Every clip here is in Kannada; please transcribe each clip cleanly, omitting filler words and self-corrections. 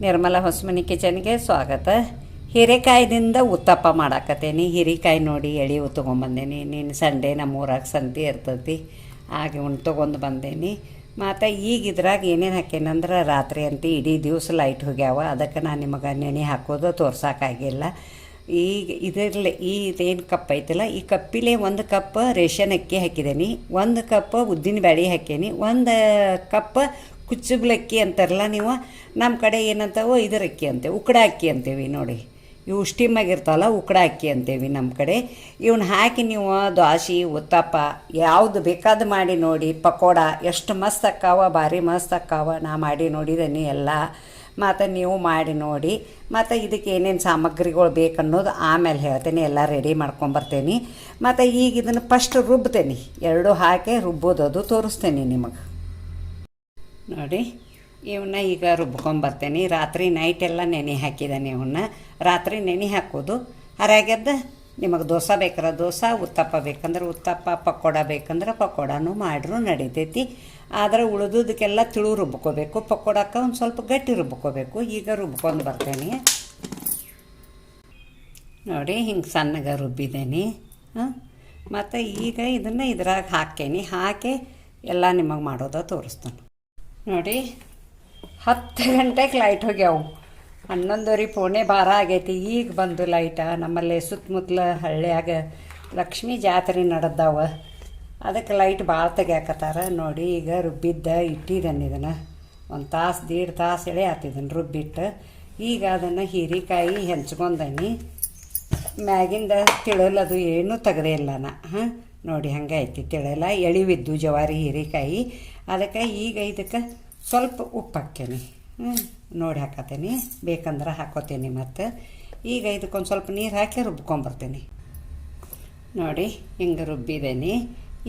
ನಿರ್ಮಲಾ ಹೊಸಮನಿ ಕಿಚನ್ಗೆ ಸ್ವಾಗತ. ಹೀರೆಕಾಯ್ದಿಂದ ಉತ್ತಪ್ಪ ಮಾಡಾಕತ್ತೇನಿ. ಹೀರೆಕಾಯಿ ನೋಡಿ ಎಳೆ ತೊಗೊಂಬಂದೇನಿ. ನೀನು ಸಂಡೇ ನಮ್ಮ ಊರಾಗ ಸಂತೆ ಇರ್ತೈತಿ, ಹಾಗೆ ತೊಗೊಂಡು ಬಂದೇನಿ. ಮತ್ತು ಈಗ ಇದ್ರಾಗ ಏನೇನು ಹಾಕೇನಂದ್ರೆ ರಾತ್ರಿ ಅಂತ ಇಡೀ ದಿವಸ ಲೈಟ್ ಹೋಗ್ಯಾವ, ಅದಕ್ಕೆ ನಾನು ನಿಮಗೆ ನೆನೆ ಹಾಕೋದು ತೋರ್ಸೋಕ್ಕಾಗಿಲ್ಲ. ಈಗ ಇದರಲ್ಲಿ ಇದೇನು ಕಪ್ ಐತಲ್ಲ, ಈ ಕಪ್ಪಿಲೆ 1 ಕಪ್ ರೇಷನ್ ಅಕ್ಕಿ ಹಾಕಿದ್ದೀನಿ, 1 ಕಪ್ ಉದ್ದಿನ ಬೇಳೆ ಹಾಕೀನಿ, 1 ಕಪ್ ಕುಚ್ಚುಬ್ಲಕ್ಕಿ ಅಂತಾರಲ್ಲ ನೀವು, ನಮ್ಮ ಕಡೆ ಏನಂತಾವೋ ಇದರ ಅಕ್ಕಿ ಅಂತೇವೆ, ಉಕ್ಕಡ ಅಕ್ಕಿ ಅಂತೇವಿ ನೋಡಿ. ಇವು ಸ್ಟೀಮಾಗಿರ್ತಾವಲ್ಲ, ಉಕ್ಕಡ ಅಕ್ಕಿ ಅಂತೇವಿ ನಮ್ಮ ಕಡೆ. ಇವನ್ನ ಹಾಕಿ ನೀವು ದ್ವಾಸೆ ಉತ್ತಪ್ಪ ಯಾವುದು ಬೇಕಾದ ಮಾಡಿ ನೋಡಿ. ಪಕೋಡ ಎಷ್ಟು ಮಸ್ತ್ ಅಕ್ಕಾವ, ಭಾರಿ ಮಸ್ತ್ ಅಕ್ಕಾವ. ನಾ ಮಾಡಿ ನೋಡಿದ್ದೀನಿ ಎಲ್ಲ. ಮತ್ತು ನೀವು ಮಾಡಿ ನೋಡಿ. ಮತ್ತು ಇದಕ್ಕೆ ಏನೇನು ಸಾಮಗ್ರಿಗಳು ಬೇಕನ್ನೋದು ಆಮೇಲೆ ಹೇಳ್ತೇನೆ. ಎಲ್ಲ ರೆಡಿ ಮಾಡ್ಕೊಂಬರ್ತೇನೆ. ಮತ್ತು ಈಗ ಇದನ್ನು ಫಸ್ಟ್ ರುಬ್ತೇನೆ, 2 ಹಾಕಿ ರುಬ್ಬೋದದು ತೋರಿಸ್ತೇನೆ ನಿಮಗೆ ನೋಡಿ. ಇವನ್ನ ಈಗ ರುಬ್ಕೊಂಬರ್ತೇನೆ. ರಾತ್ರಿ ನೈಟೆಲ್ಲ ನೆನೆ ಹಾಕಿದ್ದಾನೆ. ಇವನ್ನ ರಾತ್ರಿ ನೆನೆ ಹಾಕೋದು. ಹರಾಗ್ಯದ ನಿಮಗೆ ದೋಸೆ ಬೇಕಾರೆ ದೋಸೆ, ಉತ್ತಪ್ಪ ಬೇಕಂದ್ರೆ ಉತ್ತಪ್ಪ, ಪಕೋಡ ಬೇಕಂದ್ರೆ ಪಕೋಡನೂ ಮಾಡ್ರೂ ನಡಿತೈತಿ. ಆದರೆ ಉಳಿದೋದಕ್ಕೆಲ್ಲ ತಿಳು ರುಬ್ಕೋಬೇಕು. ಪಕೋಡಕ್ಕೆ ಒಂದು ಸ್ವಲ್ಪ ಗಟ್ಟಿ ರುಬ್ಕೋಬೇಕು. ಈಗ ರುಬ್ಕೊಂಡು ಬರ್ತೇನೆ ನೋಡಿ. ಹಿಂಗೆ ಸಣ್ಣಗೆ ರುಬ್ಬಿದ್ದೇನೆ. ಮತ್ತು ಈಗ ಇದನ್ನು ಇದ್ರಾಗ ಹಾಕೇನಿ. ಹಾಕಿ ಎಲ್ಲ ನಿಮಗೆ ಮಾಡೋದು ತೋರಿಸ್ತಾನೆ ನೋಡಿ. 10 ಗಂಟೆಗೆ ಲೈಟ್ ಹೋಗ್ಯಾವು. 11:30 ಪೌಣೆ 12 ಆಗೈತಿ. ಈಗ ಬಂದು ಲೈಟ. ನಮ್ಮಲ್ಲಿ ಸುತ್ತಮುತ್ತಲ ಹಳ್ಳಿಯಾಗ ಲಕ್ಷ್ಮೀ ಜಾತ್ರೆ ನಡೆದಾವ, ಅದಕ್ಕೆ ಲೈಟ್ ಭಾಳ ತೆಗ್ಯಾಕತ್ತಾರ ನೋಡಿ. ಈಗ ರುಬ್ಬಿದ್ದ ಇಟ್ಟಿದ್ದಾನೆ. ಇದನ್ನು 1 ತಾಸು 1.5 ತಾಸು ಎಳೆ ಹಾತಿದ್ದಾನೆ ರುಬ್ಬಿಟ್ಟು. ಈಗ ಅದನ್ನು ಹೀರೆಕಾಯಿ ಹೆಂಚ್ಕೊಂಡನಿ. ಮ್ಯಾಗಿಂದ ತಿಳಲದು ಏನೂ ತೆಗ್ದೇ ಇಲ್ಲ ನಾ. ನೋಡಿ ಹಂಗೆ ಐತಿ ತಿಳಲ್ಲ, ಎಳಿವಿದ್ದು ಜವಾರಿ ಹೀರೆಕಾಯಿ. ಅದಕ್ಕೆ ಈಗ ಇದಕ್ಕೆ ಸ್ವಲ್ಪ ಉಪ್ಪು ಹಾಕ್ತೇನೆ. ನೋಡಿ ಹಾಕತ್ತೇನೆ, ಬೇಕಂದ್ರೆ ಹಾಕೋತೀನಿ. ಮತ್ತು ಈಗ ಇದಕ್ಕೊಂದು ಸ್ವಲ್ಪ ನೀರು ಹಾಕಿ ರುಬ್ಕೊಂಬರ್ತೇನೆ ನೋಡಿ. ಹಿಂಗೆ ರುಬ್ಬಿದ್ದೇನೆ.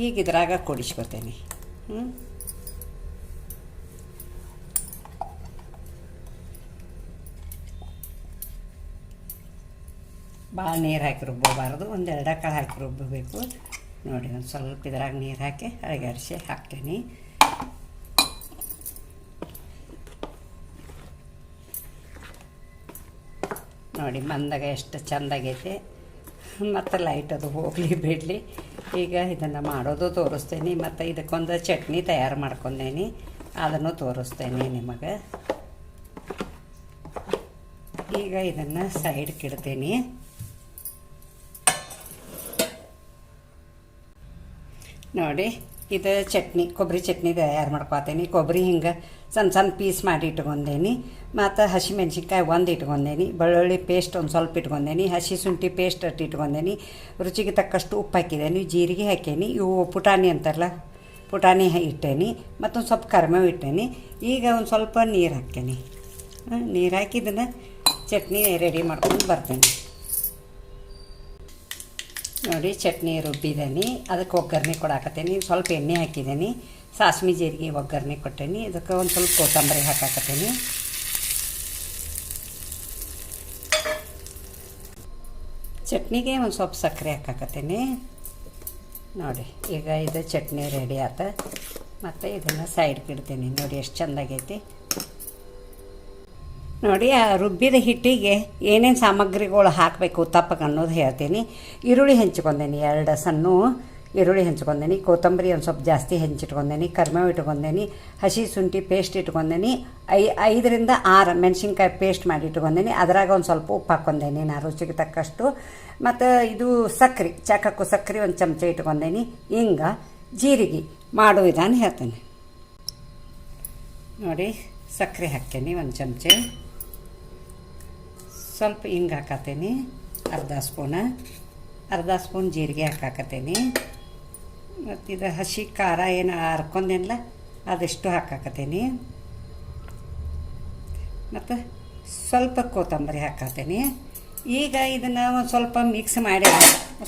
ಈಗ ಇದ್ರಾಗ ಕುಡಿಸ್ಕೊತೇನೆ. ಭಾಳ ನೀರು ಹಾಕಿ ರುಬ್ಬಬಾರ್ದು, 1-2 ಕಾಳು ಹಾಕಿ ರುಬ್ಬಬೇಕು ನೋಡಿ. ಒಂದು ಸ್ವಲ್ಪ ಇದ್ರಾಗ ನೀರು ಹಾಕಿ ಅಳಗಾಡಿಸಿ ಹಾಕ್ತೇನೆ. ನೋಡಿ ಮಂದಾಗ ಎಷ್ಟು ಚೆಂದಾಗೈತೆ. ಮತ್ತು ಲೈಟ್ ಅದು ಹೋಗಲಿ ಬಿಡಲಿ. ಈಗ ಇದನ್ನು ಮಾಡೋದು ತೋರಿಸ್ತೇನೆ. ಮತ್ತು ಇದಕ್ಕೊಂದು ಚಟ್ನಿ ತಯಾರು ಮಾಡ್ಕೊಂಡೇನಿ, ಅದನ್ನು ತೋರಿಸ್ತೇನೆ ನಿಮಗೆ. ಈಗ ಇದನ್ನು ಸೈಡ್ಗೆ ಇಡ್ತೇನೆ ನೋಡಿ. ಇದು ಚಟ್ನಿ, ಕೊಬ್ಬರಿ ಚಟ್ನಿ ತಯಾರು ಮಾಡ್ಕೊತೀನಿ. ಕೊಬ್ಬರಿ ಹಿಂಗೆ ಸಣ್ಣ ಸಣ್ಣ ಪೀಸ್ ಮಾಡಿ ಇಟ್ಕೊಂಡೇನಿ. ಮತ್ತು ಹಸಿಮೆಣ್ಸಿನ್ಕಾಯಿ 1 ಇಟ್ಕೊಂಡೇನಿ. ಬೆಳ್ಳುಳ್ಳಿ ಪೇಸ್ಟ್ ಒಂದು ಸ್ವಲ್ಪ ಇಟ್ಕೊಂಡೇನಿ. ಹಸಿ ಶುಂಠಿ ಪೇಸ್ಟ್ ಅಟ್ಟು ಇಟ್ಕೊಂಡೇನಿ. ರುಚಿಗೆ ತಕ್ಕಷ್ಟು ಉಪ್ಪು ಹಾಕಿದ್ದೇನೆ. ಜೀರಿಗೆ ಹಾಕೇನಿ. ಇವು ಪುಟಾಣಿ ಅಂತಾರಲ್ಲ, ಪುಟಾಣಿ ಇಟ್ಟೇನಿ. ಮತ್ತೊಂದು ಸ್ವಲ್ಪ ಕರಿಬೇವು ಇಟ್ಟೇನಿ. ಈಗ ಒಂದು ಸ್ವಲ್ಪ ನೀರು ಹಾಕ್ತೇನೆ. ನೀರು ಹಾಕಿ ಇದನ್ನು ಚಟ್ನಿ ರೆಡಿ ಮಾಡ್ಕೊಂಡು ಬರ್ತೇನೆ ನೋಡಿ. ಚಟ್ನಿ ರುಬ್ಬಿದ್ದೀನಿ. ಅದಕ್ಕೆ ಒಗ್ಗರಣೆ ಕೊಡಾಕತ್ತೇನಿ. ಸ್ವಲ್ಪ ಎಣ್ಣೆ ಹಾಕಿದ್ದೀನಿ, ಸಾಸ್ಮಿ ಜೀರಿಗೆ ಒಗ್ಗರಣೆ ಕೊಟ್ಟೇನಿ. ಇದಕ್ಕೆ ಒಂದು ಸ್ವಲ್ಪ ಕೊತ್ತಂಬರಿ ಹಾಕಾಕತ್ತೇನಿ. ಚಟ್ನಿಗೆ ಒಂದು ಸ್ವಲ್ಪ ಸಕ್ಕರೆ ಹಾಕಾಕತ್ತೇನಿ ನೋಡಿ. ಈಗ ಇದು ಚಟ್ನಿ ರೆಡಿ ಆತ. ಮತ್ತು ಇದನ್ನು ಸೈಡ್ಗೆ ಇಡ್ತೀನಿ ನೋಡಿ. ಎಷ್ಟು ಚೆಂದಾಗೈತಿ ನೋಡಿ. ಆ ರುಬ್ಬಿದ ಹಿಟ್ಟಿಗೆ ಏನೇನು ಸಾಮಗ್ರಿಗಳು ಹಾಕಬೇಕು ಉತ್ತಪ್ಪಕ್ಕೆ ಅನ್ನೋದು ಹೇಳ್ತೀನಿ. ಈರುಳ್ಳಿ ಹೆಂಚ್ಕೊಂಡೇನಿ, 2 ಸಣ್ಣ ಈರುಳ್ಳಿ ಹೆಂಚ್ಕೊಂಡೇನಿ. ಕೊತ್ತಂಬರಿ ಒಂದು ಸ್ವಲ್ಪ ಜಾಸ್ತಿ ಹೆಂಚಿಟ್ಕೊಂಡೇನಿ. ಕರಿಬೇವು ಇಟ್ಕೊಂಡೇನಿ. ಹಸಿ ಶುಂಠಿ ಪೇಸ್ಟ್ ಇಟ್ಕೊಂಡೇನಿ. 5ರಿಂದ 6 ಮೆಣಸಿನ್ಕಾಯಿ ಪೇಸ್ಟ್ ಮಾಡಿ ಇಟ್ಕೊಂಡೇನಿ. ಅದ್ರಾಗ ಒಂದು ಸ್ವಲ್ಪ ಉಪ್ಪು ಹಾಕ್ಕೊಂಡೇನಿ ನಾನು ರುಚಿಗೆ ತಕ್ಕಷ್ಟು. ಮತ್ತು ಇದು ಸಕ್ಕರೆ, ಚಾಕಕ್ಕೂ ಸಕ್ಕರೆ 1 ಚಮಚ ಇಟ್ಕೊಂಡೇನಿ. ಹಿಂಗೆ ಜೀರಿಗೆ ಮಾಡೋ ವಿಧಾನ ಹೇಳ್ತೇನೆ ನೋಡಿ. ಸಕ್ಕರೆ ಹಾಕ್ತೇನೆ 1 ಚಮಚ. ಸ್ವಲ್ಪ ಹಿಂಗೆ ಹಾಕತ್ತೇನೆ, ಅರ್ಧ ಸ್ಪೂನ್ ಜೀರಿಗೆ ಹಾಕಾಕತ್ತೇನೆ. ಮತ್ತು ಇದು ಹಸಿ ಖಾರ ಏನು ಹರ್ಕೊಂಡೇನಲ್ಲ ಅದೆಷ್ಟು ಹಾಕಾಕತ್ತೇನೆ. ಮತ್ತು ಸ್ವಲ್ಪ ಕೊತ್ತಂಬರಿ ಹಾಕತ್ತೇನೆ. ಈಗ ಇದನ್ನು ಒಂದು ಸ್ವಲ್ಪ ಮಿಕ್ಸ್ ಮಾಡಿ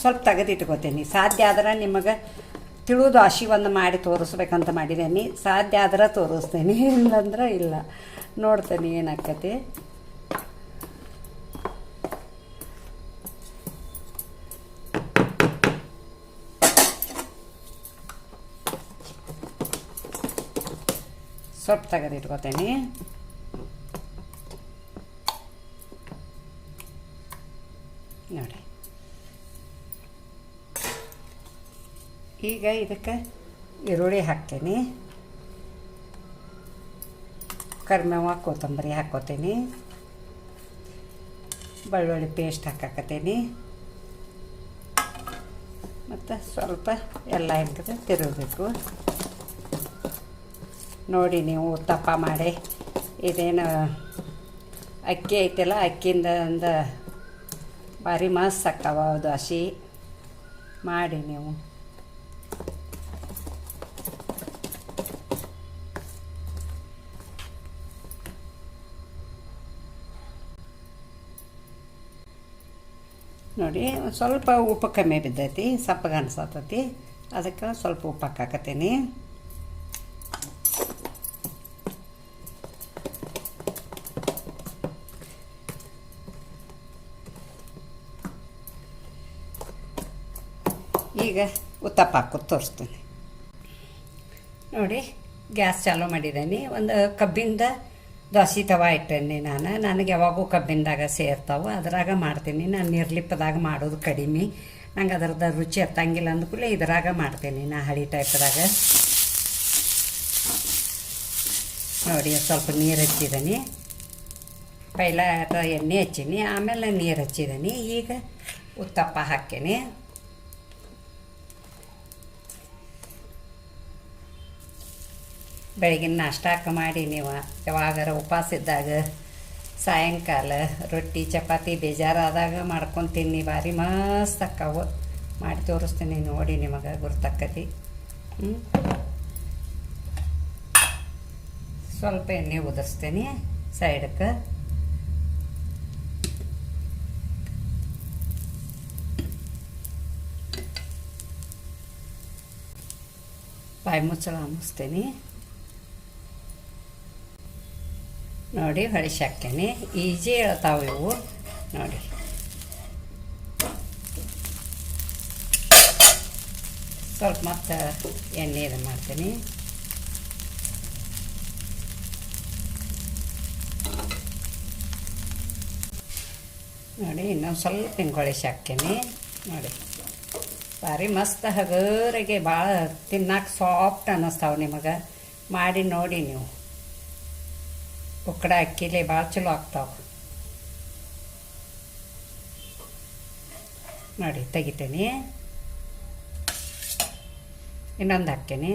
ಸ್ವಲ್ಪ ತೆಗೆದಿಟ್ಕೋತೇನೆ. ಸಾಧ್ಯ ಆದ್ರೆ ನಿಮಗೆ ತಿಳಿದು ಹಸಿ ಒಂದು ಮಾಡಿ ತೋರಿಸ್ಬೇಕಂತ ಮಾಡಿದ್ದೇನೆ. ಸಾಧ್ಯ ಆದ್ರೆ ತೋರಿಸ್ತೇನೆ, ಇಲ್ಲಂದ್ರೆ ಇಲ್ಲ. ನೋಡ್ತೇನೆ ಏನಾಕತಿ. ಸ್ವಲ್ಪ ತೆಗೆದಿಟ್ಕೋತೇನೆ. ಈಗ ಇದಕ್ಕೆ ಈರುಳ್ಳಿ ಹಾಕ್ತೀನಿ, ಕರಿಬೇವು ಕೊತ್ತಂಬರಿ ಹಾಕ್ಕೋತೀನಿ, ಬೆಳ್ಳುಳ್ಳಿ ಪೇಸ್ಟ್ ಹಾಕಾಕತ್ತೀನಿ ಮತ್ತು ಸ್ವಲ್ಪ ಎಲ್ಲ ಹಿಂಗೆ ತಿರುಗಬೇಕು. ನೋಡಿ ನೀವು ಉತ್ತಪ್ಪ ಮಾಡಿ ಇದೇನು ಅಕ್ಕಿ ಐತಿಲ್ಲ, ಅಕ್ಕಿಯಿಂದ ಭಾರಿ ಮಸ್ತ್ ಆಕ್ಕವ ದೋಸೆ ಮಾಡಿ ನೀವು. ನೋಡಿ ಸ್ವಲ್ಪ ಉಪ್ಪು ಕಮ್ಮಿ ಬಿದ್ದೈತಿ, ಸಪ್ಪಗೆ ಅನ್ಸತ್ತೈತಿ, ಅದಕ್ಕೆ ಸ್ವಲ್ಪ ಉಪ್ಪು ಹಾಕಾಕತ್ತೀನಿ. ಈಗ ಉತ್ತಪ್ಪ ಹಾಕೋದು ತೋರಿಸ್ತೀನಿ. ನೋಡಿ ಗ್ಯಾಸ್ ಚಾಲೂ ಮಾಡಿದ್ದೀನಿ. ಒಂದು ಕಬ್ಬಿಂದ ದೋಸೆ ತವ ಇಟ್ಟೇನಿ ನನಗೆ ಯಾವಾಗೂ ಕಬ್ಬಿನದಾಗ ಸೇರ್ತಾವೆ, ಅದ್ರಾಗ ಮಾಡ್ತೀನಿ. ನಾನು ನಿರ್ಲಿಪ್ಪದಾಗ ಮಾಡೋದು ಕಡಿಮೆ, ನಂಗೆ ಅದ್ರದ್ದು ರುಚಿ ಹತ್ತಂಗಿಲ್ಲ ಅಂದ್ಕೂಲೆ ಇದ್ರಾಗ ಮಾಡ್ತೀನಿ ನಾ ಹಳಿ ಟೈಪ್ದಾಗ. ನೋಡಿ ಸ್ವಲ್ಪ ನೀರು ಹಚ್ಚಿದ್ದೀನಿ, ಪೈಲ ಎಣ್ಣೆ ಹಚ್ಚೀನಿ, ಆಮೇಲೆ ನೀರು ಹಚ್ಚಿದ್ದೀನಿ. ಈಗ ಉತ್ತಪ್ಪ ಹಾಕೀನಿ. ಬೆಳಗಿನ ನಾಷ್ಟಾಕ ಮಾಡಿ ನೀವು ಯಾವಾಗಾರ ಉಪವಾಸ ಇದ್ದಾಗ ಸಾಯಂಕಾಲ ರೊಟ್ಟಿ ಚಪಾತಿ ಬೇಜಾರಾದಾಗ ಮಾಡ್ಕೊಂಡು ತಿನ್ನಿ, ಭಾರಿ ಮಸ್ತ್ ಅಕ್ಕವು. ಮಾಡಿ ತೋರಿಸ್ತೀನಿ ನೋಡಿ, ನಿಮಗೆ ಗುರ್ತಕ್ಕತಿ. ಸ್ವಲ್ಪ ಎಣ್ಣೆ ಉದಿಸ್ತೀನಿ ಸೈಡಕ್ಕೆ. ಬಾಯಿ ಮುಚ್ಚಳ ಅನ್ನಿಸ್ತೀನಿ. ನೋಡಿ ಹೊಳಿಸಿ ಹಾಕ್ತೇನೆ, ಈಜಿ ಹೇಳ್ತಾವೆ ಇವು. ನೋಡಿ ಸ್ವಲ್ಪ ಮತ್ತು ಎಣ್ಣೆ ಇದು ಮಾಡ್ತೀನಿ. ನೋಡಿ ಇನ್ನೊಂದು ಸ್ವಲ್ಪ ಹಿಂಗೆ ಹೊಳಿಸಿ ಹಾಕ್ತೀನಿ. ನೋಡಿ ಭಾರಿ ಮಸ್ತ್ ಹಗರಿಗೆ ಭಾಳ ತಿನ್ನಕ್ಕೆ ಸಾಫ್ಟ್ ಅನ್ನಿಸ್ತಾವೆ. ನಿಮಗೆ ಮಾಡಿ ನೋಡಿ ನೀವು, ಉಕ್ಕಡ ಅಕ್ಕಿಲೆ ಭಾಳ ಚಲೋ ಆಗ್ತಾವೆ. ನೋಡಿ ತೆಗಿತೀನಿ, ಇನ್ನೊಂದು ಹಾಕ್ತೀನಿ.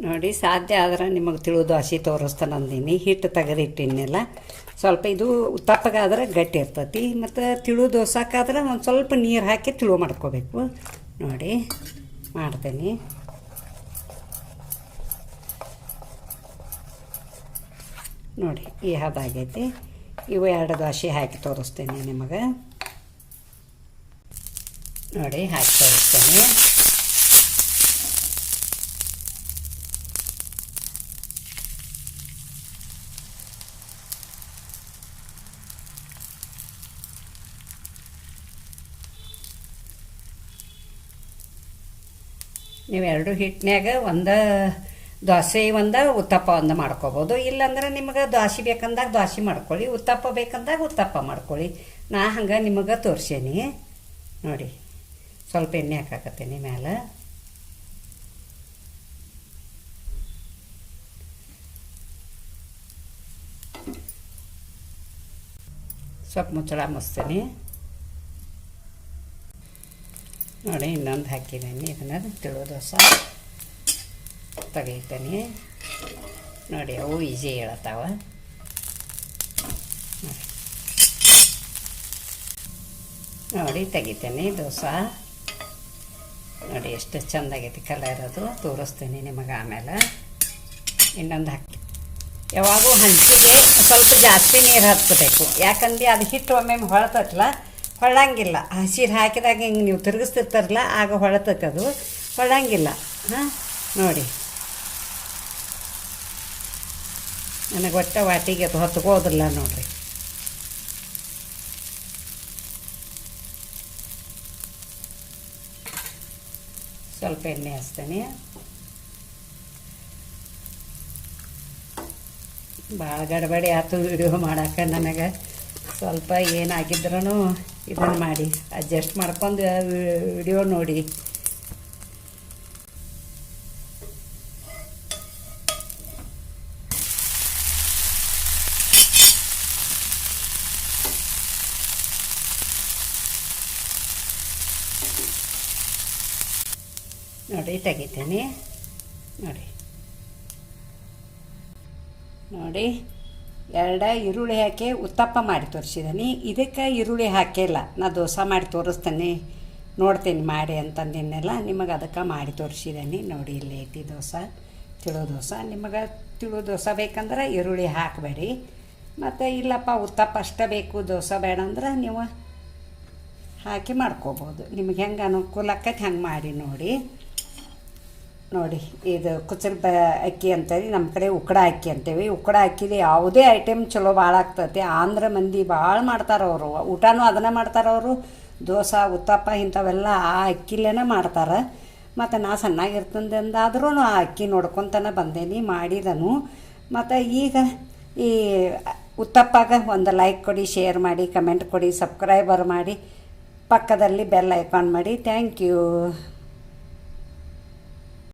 ನೋಡಿ ಸಾಧ್ಯ ಆದ್ರೆ ನಿಮಗೆ ತಿಳು ದೋಸೆ ತೋರಿಸ್ತಾನೆ ಅಂದೀನಿ. ಹಿಟ್ಟು ತೆಗೆದಿಟ್ಟಿನೆಲ್ಲ ಸ್ವಲ್ಪ ಇದು ಉತ್ತಪ್ಪಗಾದ್ರೆ ಗಟ್ಟಿ ಇರ್ತೈತಿ, ಮತ್ತು ತಿಳು ದೋಸೆಗಾದ್ರೆ ಒಂದು ಸ್ವಲ್ಪ ನೀರು ಹಾಕಿ ತಿಳು ಮಾಡ್ಕೋಬೇಕು. ನೋಡಿ ಮಾಡ್ತೀನಿ. ನೋಡಿ ಈ ಹದಾಗೈತಿ. ಇವು 2 ದೋಸೆ ಹಾಕಿ ತೋರಿಸ್ತೀನಿ ನಿಮಗೆ. ನೋಡಿ ಹಾಕಿ ತೋರಿಸ್ತೇನೆ. ನೀವು 2 ಹಿಟ್ಟಿನಾಗ ಒಂದು ದೋಸೆ ಒಂದು ಉತ್ತಪ್ಪ ಒಂದು ಮಾಡ್ಕೊಬೋದು. ಇಲ್ಲಾಂದ್ರೆ ನಿಮಗೆ ದೋಸೆ ಬೇಕಂದಾಗ ದೋಸೆ ಮಾಡ್ಕೊಳ್ಳಿ, ಉತ್ತಪ್ಪ ಬೇಕಂದಾಗ ಉತ್ತಪ್ಪ ಮಾಡ್ಕೊಳ್ಳಿ. ನಾ ಹಂಗೆ ನಿಮಗೆ ತೋರಿಸೀನಿ. ನೋಡಿ ಸ್ವಲ್ಪ ಎಣ್ಣೆ ಹಾಕಾಕತ್ತೀನಿ ಮೇಲೆ. ಸ್ವಲ್ಪ ಮುಚ್ಚಳ ಮುಚ್ತೀನಿ. ನೋಡಿ ಇನ್ನೊಂದು ಹಾಕಿದ್ದೀನಿ, ಇದನ್ನು ತಿಳು ದೋಸೆ. ತೆಗಿತೀನಿ ನೋಡಿ, ಅವು ಈಜಿ ಹೇಳ್ತಾವ ನೋಡಿ. ತೆಗಿತೀನಿ ದೋಸೆ ನೋಡಿ, ಎಷ್ಟು ಚೆಂದಾಗೈತಿ ಕಲರ್. ಅದು ತೋರಿಸ್ತೀನಿ ನಿಮಗೆ ಆಮೇಲೆ. ಇನ್ನೊಂದು ಹಾಕಿ ಯಾವಾಗೂ ಹಂಚಿಗೆ ಸ್ವಲ್ಪ ಜಾಸ್ತಿ ನೀರು ಹಚ್ಕೋಬೇಕು, ಯಾಕಂದ್ರೆ ಅದು ಹಿಟ್ಟು ಒಮ್ಮೆ ಹೊಳತಲ್ಲ, ಹೊಳ್ಳಂಗಿಲ್ಲ. ಹಸಿರು ಹಾಕಿದಾಗ ಹಿಂಗೆ ನೀವು ತಿರುಗಿಸ್ತಿರ್ತಾರಲ್ಲ ಆಗ ಹೊಳತಕ್ಕದು, ಹೊಳ್ಳಂಗಿಲ್ಲ. ಹಾಂ ನೋಡಿ, ನನಗೆ ಒಟ್ಟ ವಾಟಿಗೆ ಅದು ಹೊತ್ಕೋದಿಲ್ಲ ನೋಡಿರಿ. ಸ್ವಲ್ಪ ಎಣ್ಣೆ ಹಚ್ತೇನೆ. ಭಾಳ ಗಡಬಡಿ ಆಯ್ತು ವಿಡಿಯೋ ಮಾಡೋಕೆ. ನನಗೆ ಸ್ವಲ್ಪ ಏನಾಗಿದ್ರೂ ಇದನ್ನು ಮಾಡಿ ಅಡ್ಜಸ್ಟ್ ಮಾಡ್ಕೊಂಡು ವಿಡಿಯೋ ನೋಡಿ. ನೋಡಿ ತೆಗಿತೀನಿ ನೋಡಿ. ನೋಡಿ, 2 ಈರುಳ್ಳಿ ಹಾಕಿ ಉತ್ತಪ್ಪ ಮಾಡಿ ತೋರಿಸಿದ್ದೀನಿ. ಇದಕ್ಕೆ ಈರುಳ್ಳಿ ಹಾಕಿಲ್ಲ, ನಾ ದೋಸೆ ಮಾಡಿ ತೋರಿಸ್ತೀನಿ, ನೋಡ್ತೀನಿ ಮಾಡಿ ಅಂತಂದಿನ್ನೆಲ್ಲ. ನಿಮಗೆ ಅದಕ್ಕೆ ಮಾಡಿ ತೋರಿಸಿದ್ದೀನಿ ನೋಡಿ. ಇಲ್ಲಿ ಐತಿ ದೋಸೆ, ತಿಳೋ ದೋಸೆ. ನಿಮಗೆ ತಿಳೋ ದೋಸೆ ಬೇಕಂದ್ರೆ ಈರುಳ್ಳಿ ಹಾಕಬೇಡಿ. ಮತ್ತು ಇಲ್ಲಪ್ಪ ಉತ್ತಪ್ಪ ಅಷ್ಟೇ ಬೇಕು, ದೋಸೆ ಬೇಡ ಅಂದ್ರೆ ನೀವು ಹಾಕಿ ಮಾಡ್ಕೋಬೋದು. ನಿಮಗೆ ಹೆಂಗೆ ಅನುಕೂಲ ಆಕೈತೆ ಹಂಗೆ ಮಾಡಿ ನೋಡಿ. ನೋಡಿ, ಇದು ಕುಚ್ಚಲ್ ಅಕ್ಕಿ ಅಂತೇಳಿ ನಮ್ಮ ಕಡೆ ಉಕ್ಕಡ ಅಕ್ಕಿ ಅಂತೇವಿ. ಉಕ್ಕಡ ಅಕ್ಕಿಲಿ ಯಾವುದೇ ಐಟಮ್ ಚಲೋ ಭಾಳ ಆಗ್ತೈತಿ. ಆಂಧ್ರ ಮಂದಿ ಭಾಳ ಮಾಡ್ತಾರೆ ಅವರು, ಊಟನೂ ಅದನ್ನೇ ಮಾಡ್ತಾರೆ ಅವರು. ದೋಸೆ ಉತ್ತಪ್ಪ ಇಂಥವೆಲ್ಲ ಆ ಅಕ್ಕಿಲೇನೆ ಮಾಡ್ತಾರೆ. ಮತ್ತು ನಾ ಸಣ್ಣಾಗಿರ್ತಂದಾದ್ರೂ ಆ ಅಕ್ಕಿ ನೋಡ್ಕೊತಾನೆ ಬಂದೇನಿ, ಮಾಡಿದನು. ಮತ್ತು ಈಗ ಈ ಉತ್ತಪ್ಪಾಗ ಒಂದು ಲೈಕ್ ಕೊಡಿ, ಶೇರ್ ಮಾಡಿ, ಕಮೆಂಟ್ ಕೊಡಿ, ಸಬ್ಸ್ಕ್ರೈಬರ್ ಮಾಡಿ, ಪಕ್ಕದಲ್ಲಿ ಬೆಲ್ ಐಕಾನ್ ಮಾಡಿ. Thank you.